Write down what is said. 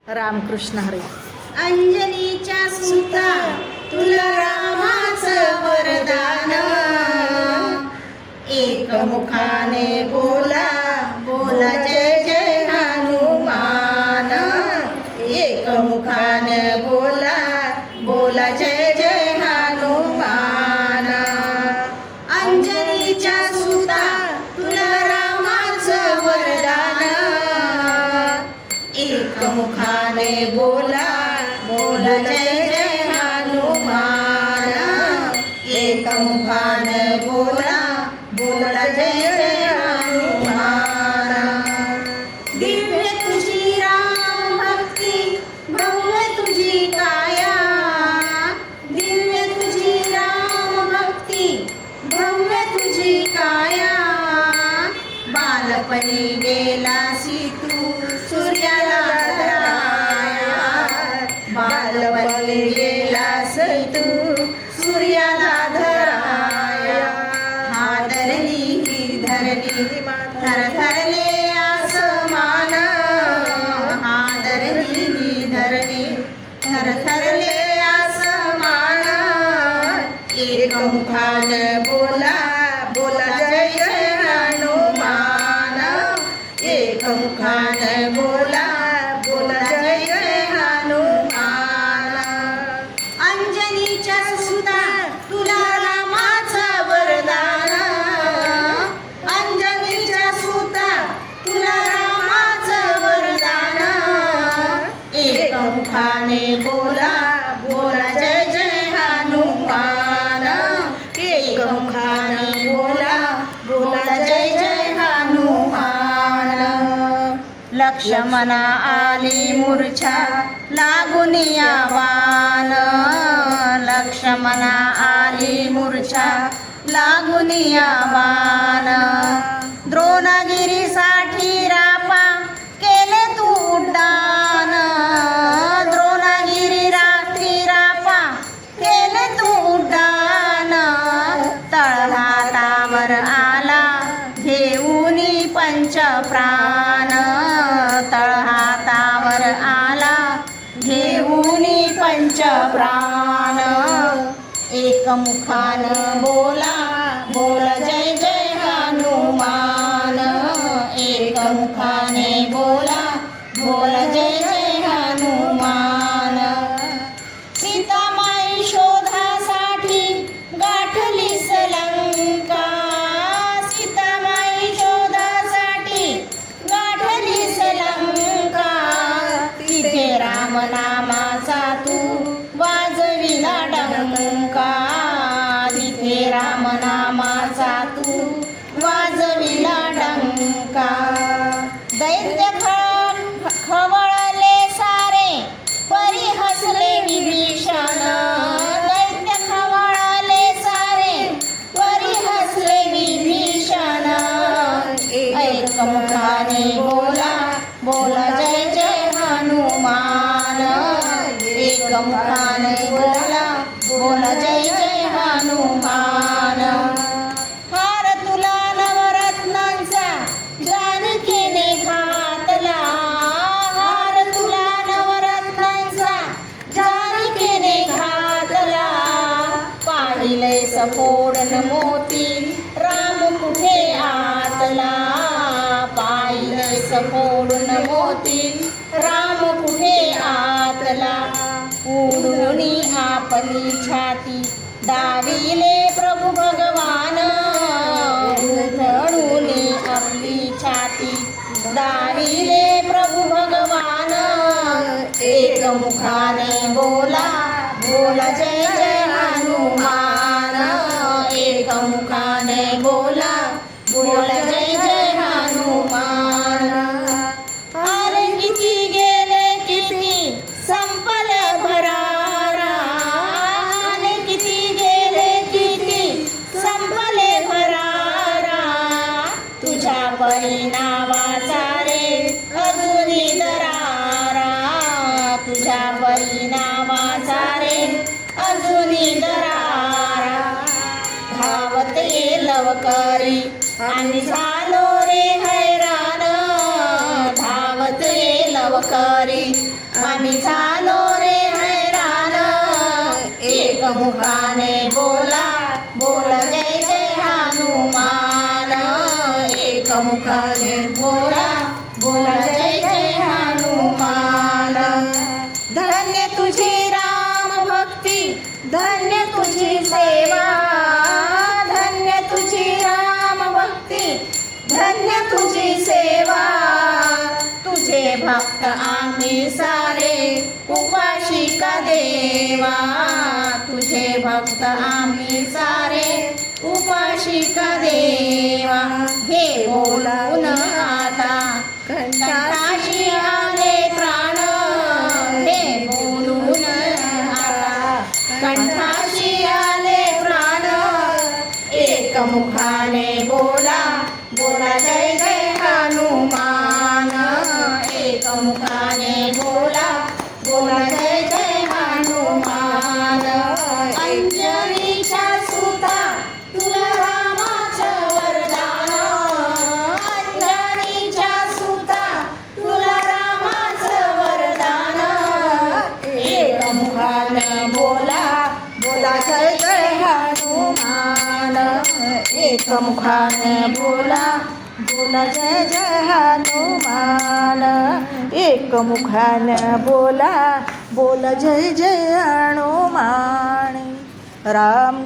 रामकृष्ण हरी. अंजनीच्या सुता तुला रामाचं वरदान, एक मुखाने बोला बोला जय जय हनुमान, एक मुखाने बोला बोला जय जय हनुमान. अंजनीच्या सुता तुला रामाचं वरदान, एक मुखाने बोला बोला जय जय हनुमान, एक मुखाने बोला बोला जय जय हनुमान. दिव्य तुझी राम भक्ती भव्य तुझी काया, दिव्य तुझी राम भक्ती भव्य तुझी काया. बालपणी गेलासी तू सूर्याला धराया, बालपणी गेलास तू सूर्याला धराया. हादरली ही धरणी थरथरले आसमान, हादरली ही धरणी थरथरले आसमान. एक मुखाने बोला बोला जय जय हनुमान, एक मुखाने बोला बोला जय जय हनुमान. अंजनीच्या सुता तुला रामाचं वरदान, अंजनीच्या सुता तुला रामाचं वरदान. एक मुखाने बोला बोला जय जय हनुमान, एक मुखाने बोला बोला जय जय हनुमान. लक्ष्मणा आली मूर्छा लागून या बाण, लक्ष्मणा आली मूर्छा लागून या बाण. द्रोणगिरीसाठी रापा केले तू उड्डाण, द्रोणगिरी रात्री रापा केले तू उड्डाण. तळहातावर आला घेऊनी पंचप्राण, तळहातावर आला घेऊनी पंचप्राण. एक मुखानं बोला बोला जय जय हनुमान, एक मुखाने बोला बोला जय जय हनुमान. सीतामाई शोधासाठी गाठलीस लंका, सीतामाई शोधासाठी गाठलीस लंका. तिथे रामनामाचा तू वाजविला डंका, तिथे रामनामाचा तू वाजविला डंका. दैत्य खवळले सारे परी हसले विभीषण, दैत्य खवळले सारे परी हसले विभीषण. एक मुखाने बोला बोला जय जय हनुमान, एक मुखाने बोला बोला जय जय हनुमान. हार तुला नवरत्नांचा जानकीने घातला, हार तुला नवरत्नांचा जानकीने घातला. पाहिले सफोडन मोती राम कुठे आतला, पाहिले सफोडन मोती राम कुठे आतला. उडूनी आपली छाती दाविले प्रभु भगवान, उधळूनी आपली छाती दाविले प्रभु भगवान. एक मुखाने बोला बोला जय जय हनुमान, एक मुखाने बोला बोला जय जय हनुमान. अरे किती गेले किती संपल भरारा, अरे किती गेले किती संपले भरारा. तुझ्या परिणामाचा रे अजूनी दरारा, तुझ्या परिणामाचा रे अजूनी दरारा. धावत ये लवकरी आम्ही झालो रे हैराण, धावत ये लवकरी आम्ही झालो रे हैराण एक मुखाने बोला बोल जय जय हनुमान एक मुखाने बोला बोल जय जय हनुमान धन्य तुझी राम भक्ती धन्य तुझी सेवा धन्य तुझी राम भक्ती धन्य तुझी सेवा तुझे भक्त आम्ही सारे उपाशिका देवा तुझे भक्त आम्ही सारे उपाशिका देवा हे बोलून आता कंठाशी आले प्राण हे बोलून आता कंठाशी आले प्राण एक मुखाने बोला बोला जय जय हनुमान एक मुखाने बोला बोला जय जय हनुमान अंजनीच्या सुता तुला रामाचं वरदान अंजनीच्या सुता तुला रामाचं वरदान एक मुखाने बोला बोला जय जय हनुमान एक मुखाने बोला बोला जय जय हनुमान एक मुखाने बोला बोला जय जय हनुमान राम